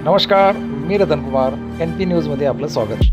नमस्कार, मी रतन कुमार. NP न्यूजमध्ये आपलं स्वागत.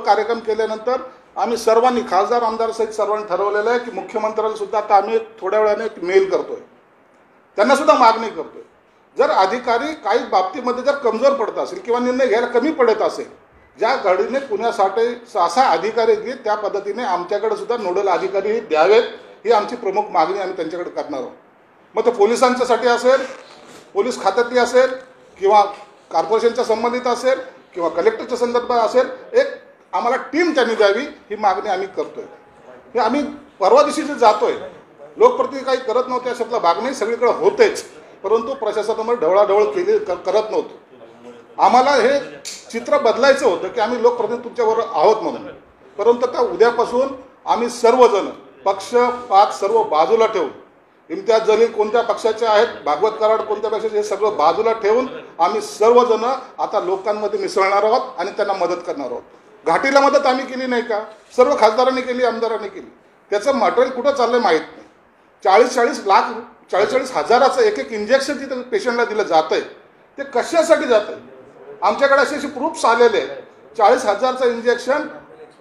कार्यक्रम केल्यानंतर आम्ही सर्वांनी खासदार आमदार सहित सर्वांनी ठरवलेलं आहे की मुख्यमंत्र्यांना सुद्धा आता आम्ही थोड्या वेळाने एक मेल करतोय, त्यांना सुद्धा मागणी करतोय. जर अधिकारी काही बाबतीमध्ये जर कमजोर पडत असेल किंवा निर्णय घ्यायला कमी पडत असेल, ज्या घडीने पुण्यासाठी असा अधिकारी घेत त्या पद्धतीने आमच्याकडे सुद्धा नोडल अधिकारी द्यावेत, ही आमची प्रमुख मागणी आम्ही त्यांच्याकडे करणार आहोत. मग ते पोलिसांच्यासाठी असेल, पोलीस खात्यातली असेल किंवा कॉर्पोरेशनच्या संबंधित असेल किंवा कलेक्टरच्या संदर्भात असेल, एक आम्हाला टीम त्यांनी द्यावी, ही मागणी आम्ही करतोय. हे आम्ही परवा दिवशी जे जातोय, लोकप्रतिनिधी काही करत नव्हते अशातला भाग नाही, सगळीकडे होतेच, परंतु प्रशासनामध्ये ढवळाढवळ करत नव्हतो. आम्हाला हे चित्र बदलायचं होतं की आम्ही लोकप्रतिनिधी तुमच्याबरोबर आहोत म्हणून. परंतु आता उद्यापासून आम्ही सर्वजण पक्षपात सर्व बाजूला ठेवून, इम्तियाज जलील कोणत्या पक्षाचे आहेत, भागवत कराड कोणत्या पक्षाचे, हे सगळं बाजूला ठेवून आम्ही सर्वजण आता लोकांमध्ये मिसळणार आहोत आणि त्यांना मदत करणार आहोत. घाटीला मदत आम्ही केली नाही का? सर्व खासदारांनी केली, आमदारांनी केली. त्याचं मटेरियल कुठं चाललंय माहीत नाही. 40 हजाराचं एक इंजेक्शन तिथं पेशंटला दिलं जातंय, ते कशासाठी जातंय? आमच्याकडे असे प्रूफ्स आलेले आहेत. 40,000चं इंजेक्शन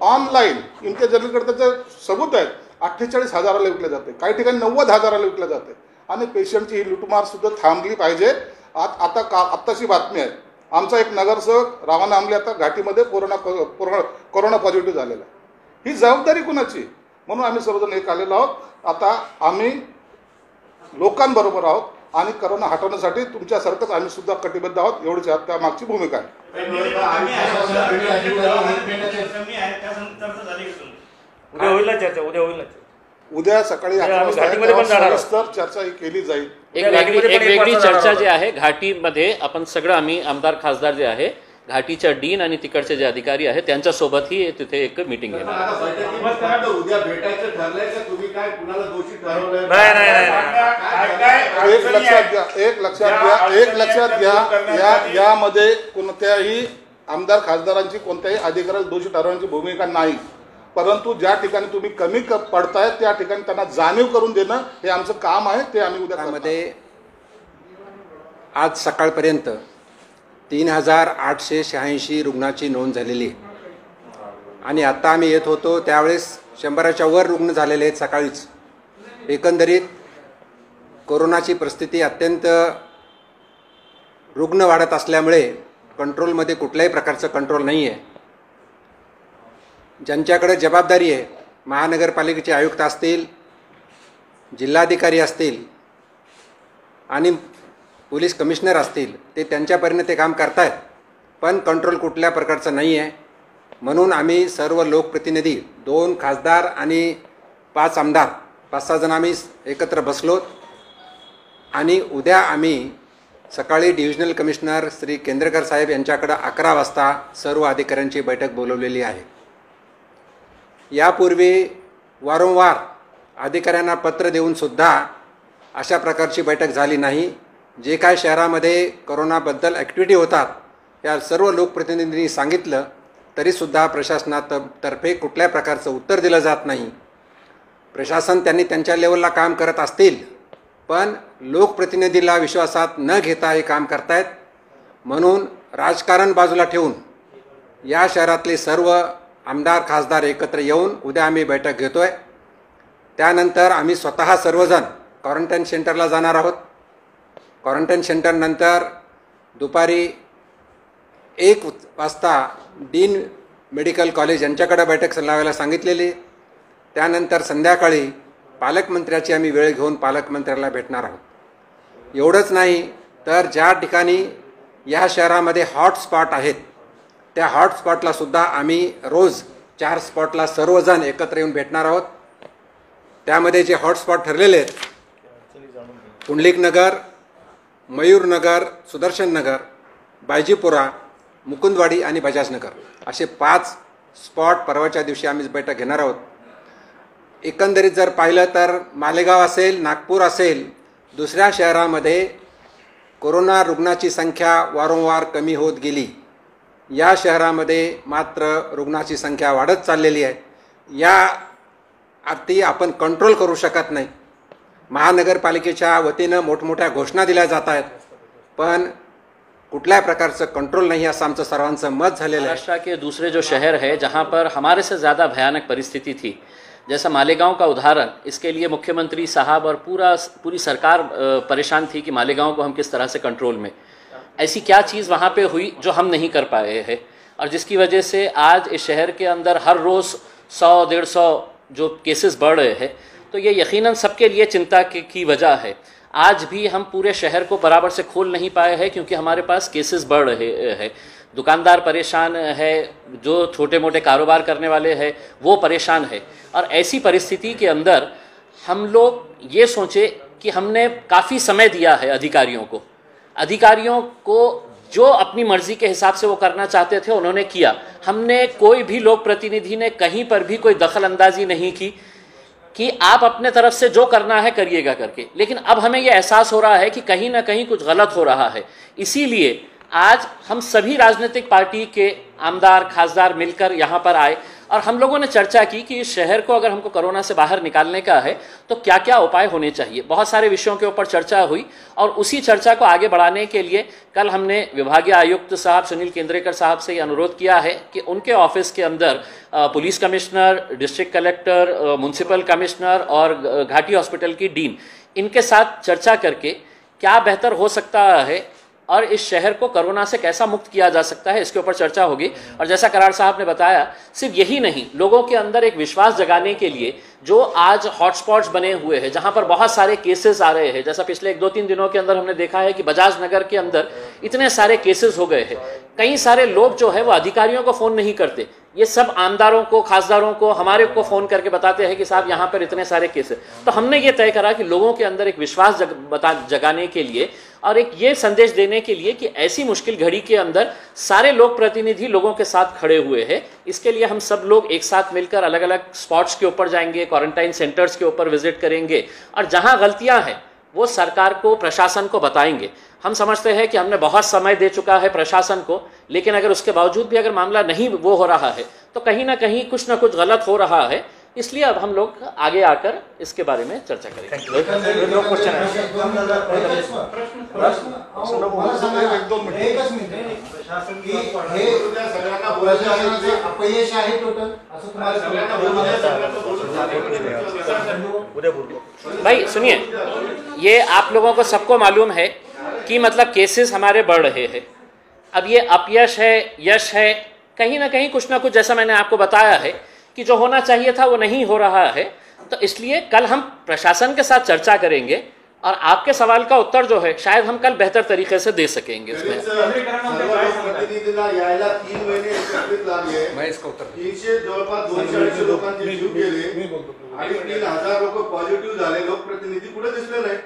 ऑनलाईन इम्तियाज जलीलकडे त्याचं सबूत आहेत. 48,000ला विकलं जाते, काही ठिकाणी 90,000ला विकलं जाते. आणि पेशंटची ही लुटमार सुद्धा थांबली पाहिजे. आत्ताची बातमी आहे, आमचा एक नगरसेवक रावण आमले आता घाटीमध्ये कोरोना पॉझिटिव्ह झालेला आहे. ही जबाबदारी कुणाची? म्हणून आम्ही सर्वजण एक आलेलो आहोत. आता आम्ही लोकांबरोबर आहोत आणि कोरोना हटवण्यासाठी तुमच्यासारखंच आम्ही सुद्धा कटिबद्ध आहोत, एवढीच त्या मागची भूमिका आहे. उद्या सकाळी 11 वाजता चर्चा ही केली जाईल. एक वेगळी चर्चा जी आहे घाटीमध्ये, आपण सगळं आम्ही आमदार खासदार जे आहे, घाटीच्या डीन आणि तिकडचे जे अधिकारी आहेत त्यांच्यासोबतही तिथे एक मीटिंग घेणार. एक लक्षात घ्या, यामध्ये कोणत्याही आमदार खासदारांची कोणत्याही अधिकाऱ्याला दोषी ठरवण्याची भूमिका नाही. परंतु ज्या ठिकाणी तुम्ही कमी पडताय त्या ठिकाणी त्यांना जाणीव करून देणं हे आमचं काम आहे, ते आम्ही उद्या मध्ये आज सकाळपर्यंत 3,886 रुग्णाची नोंद झालेली आहे. आणि आता आम्ही येत होतो त्यावेळेस 100च्या वर रुग्ण झालेले आहेत सकाळीच. एकंदरीत कोरोनाची परिस्थिती अत्यंत रुग्ण वाढत असल्यामुळे कंट्रोलमध्ये कुठल्याही प्रकारचं कंट्रोल नाही आहे. ज्यांच्याकडे जबाबदारी आहे, महानगरपालिकेचे आयुक्त असतील, जिल्हाधिकारी असतील आणि पोलीस कमिशनर असतील, ते त्यांच्या परीने ते काम करतायत, पण कंट्रोल कुठल्या प्रकारचं नाही आहे. म्हणून आम्ही सर्व लोकप्रतिनिधी, 2 खासदार आणि 5 आमदार, 5-6 जण आम्ही एकत्र बसलोत. आणि उद्या आम्ही सकाळी डिव्हिजनल कमिशनर श्री केंद्रेकर साहेब यांच्याकडे 11 वाजता सर्व अधिकाऱ्यांची बैठक बोलवलेली आहे. यापूर्वी वारंवार अधिकाऱ्यांना पत्र देऊनसुद्धा अशा प्रकारची बैठक झाली नाही. जे काय शहरामध्ये कोरोनाबद्दल ॲक्टिव्हिटी होतात या सर्व लोकप्रतिनिधींनी सांगितलं, तरीसुद्धा प्रशासनातर्फे कुठल्या प्रकारचं उत्तर दिलं जात नाही. प्रशासन त्यांनी त्यांच्या लेवलला काम करत असतील, पण लोकप्रतिनिधीला विश्वासात न घेता हे काम करतायत. म्हणून राजकारण बाजूला ठेवून या शहरातले सर्व आमदार खासदार एकत्र येऊन उद्या आम्ही बैठक घेतोय. त्यानंतर आम्ही स्वतः सर्वजण क्वारंटाईन सेंटरला जाणार आहोत. क्वारंटाईन सेंटरनंतर दुपारी 1 वाजता डीन मेडिकल कॉलेज यांच्याकडे बैठक लावायला सांगितलेली. त्यानंतर संध्याकाळी पालकमंत्र्याची आम्ही वेळ घेऊन पालकमंत्र्याला भेटणार आहोत. एवढंच नाही तर ज्या ठिकाणी या शहरामध्ये हॉटस्पॉट आहेत त्या हॉटस्पॉटला सुद्धा आम्ही रोज 4 स्पॉटला सर्वजण एकत्र येऊन भेटणार आहोत. त्यामध्ये जे हॉटस्पॉट ठरलेले आहेत पुंडलिक नगर, मयूर नगर, सुदर्शन नगर, बायजीपुरा, मुकुंदवाडी आणि बजाजनगर असे 5 स्पॉट परवाच्या दिवशी आम्ही बैठक घेणार आहोत. एकंदरीत जर पाहिलं तर मालेगाव असेल, नागपूर असेल, दुसऱ्या शहरामध्ये कोरोना रुग्णाची संख्या वारंवार कमी होत गेली. या शहरामध्ये मात्र रुग्णाची संख्या वाढत चाललेली आहे. या अति आपण कंट्रोल करू शकत नाही. महानगरपालिकेच्या वतीनं मोठमोठ्या घोषणा दिल्या जात आहेत पण कुठल्या प्रकारचं कंट्रोल नहीं असं आमचं सर्वांचं मत झालेलं आहे. महाराष्ट्र के दूसरे जो शहर है जहां पर हमारे से ज़्यादा भयानक परिस्थिति थी, जैसा मालेगांव का उदाहरण, इसके लिए मुख्यमंत्री साहब और पूरी सरकार परेशान थी कि मालेगांव को हम किस तरह से कंट्रोल में, ऐसी क्या चीज़ वहाँ पे हुई जो हम नहीं कर पाए हैं और जिसकी वजह से आज इस शहर के अंदर हर रोज़ 100-150 जो केसेस बढ़ रहे हैं. तो ये यकीनन सबके लिए चिंता की वजह है. आज भी हम पूरे शहर को बराबर से खोल नहीं पाए हैं क्योंकि हमारे पास केसेस बढ़ रहे हैं. दुकानदार परेशान है, जो छोटे मोटे कारोबार करने वाले हैं वो परेशान है. और ऐसी परिस्थिति के अंदर हम लोग ये सोचे कि हमने काफ़ी समय दिया है अधिकारियों को जो अपनी मर्जी के हिसाब से वो करना चाहते थे उन्होंने किया. हमने कोई भी लोक प्रतिनिधि ने कहीं पर भी कोई दखल अंदाजी नहीं की कि आप अपने तरफ से जो करना है करिएगा करके. लेकिन अब हमें ये एहसास हो रहा है कि कहीं ना कहीं कुछ गलत हो रहा है. इसीलिए आज हम सभी राजनीतिक पार्टी के आमदार खासदार मिलकर यहाँ पर आए और हम लोगों ने चर्चा की कि इस शहर को अगर हमको कोरोना से बाहर निकालने का है तो क्या क्या उपाय होने चाहिए. बहुत सारे विषयों के ऊपर चर्चा हुई और उसी चर्चा को आगे बढ़ाने के लिए कल हमने विभागीय आयुक्त साहब सुनील केंद्रेकर साहब से ये अनुरोध किया है कि उनके ऑफिस के अंदर police commissioner, district collector, municipal commissioner और घाटी हॉस्पिटल की डीन, इनके साथ चर्चा करके क्या बेहतर हो सकता है और इस शहर को कोरोना से कैसा मुक्त किया जा सकता है, इसके ऊपर चर्चा होगी. और जैसा कराड़ साहब ने बताया, सिर्फ यही नहीं, लोगों के अंदर एक विश्वास जगाने के लिए जो आज हॉटस्पॉट्स बने हुए हैं जहां पर बहुत सारे केसेस आ रहे हैं, जैसा पिछले 1-2-3 दिनों के अंदर हमने देखा है कि बजाज नगर के अंदर इतने सारे केसेस हो गए हैं. कई सारे लोग जो है वो अधिकारियों को फ़ोन नहीं करते, ये सब आमदारों को, खासदारों को, हमारे को फ़ोन करके बताते हैं कि साहब यहाँ पर इतने सारे केसेस. तो हमने ये तय करा कि लोगों के अंदर एक विश्वास जगाने के लिए और एक ये संदेश देने के लिए कि ऐसी मुश्किल घड़ी के अंदर सारे लोक प्रतिनिधि लोगों के साथ खड़े हुए हैं. इसके लिए हम सब लोग एक साथ मिलकर अलग अलग स्पॉट्स के ऊपर जाएंगे, क्वारंटाइन सेंटर्स के ऊपर विजिट करेंगे और जहां गलतियां हैं वो सरकार को, प्रशासन को बताएंगे. हम समझते हैं कि हमने बहुत समय दे चुका है प्रशासन को, लेकिन अगर उसके बावजूद भी अगर मामला नहीं वो हो रहा है तो कहीं ना कहीं कुछ ना कुछ गलत हो रहा है. इसलिए अब हम लोग आगे आकर इसके बारे में चर्चा करेंगे. भाई सुनिए, ये आप लोगों को सबको मालूम है कि मतलब केसेस हमारे बढ़ रहे हैं. अब ये अपयश है, यश है, कहीं ना कहीं कुछ ना कुछ, जैसा मैंने आपको बताया है कि जो होना चाहिए था वो नहीं हो रहा है. तो इसलिए कल हम प्रशासन के साथ चर्चा करेंगे और आपके सवाल का उत्तर जो है शायद हम कल बेहतर तरीके से दे सकेंगे. इसमें मैं इसका उत्तर 300 जवळपास 200 लोकांचे जीव गेले आणि 3000 लोक पॉझिटिव्ह झाले, लोकप्रतिनिधी कुठे दिसले नाही.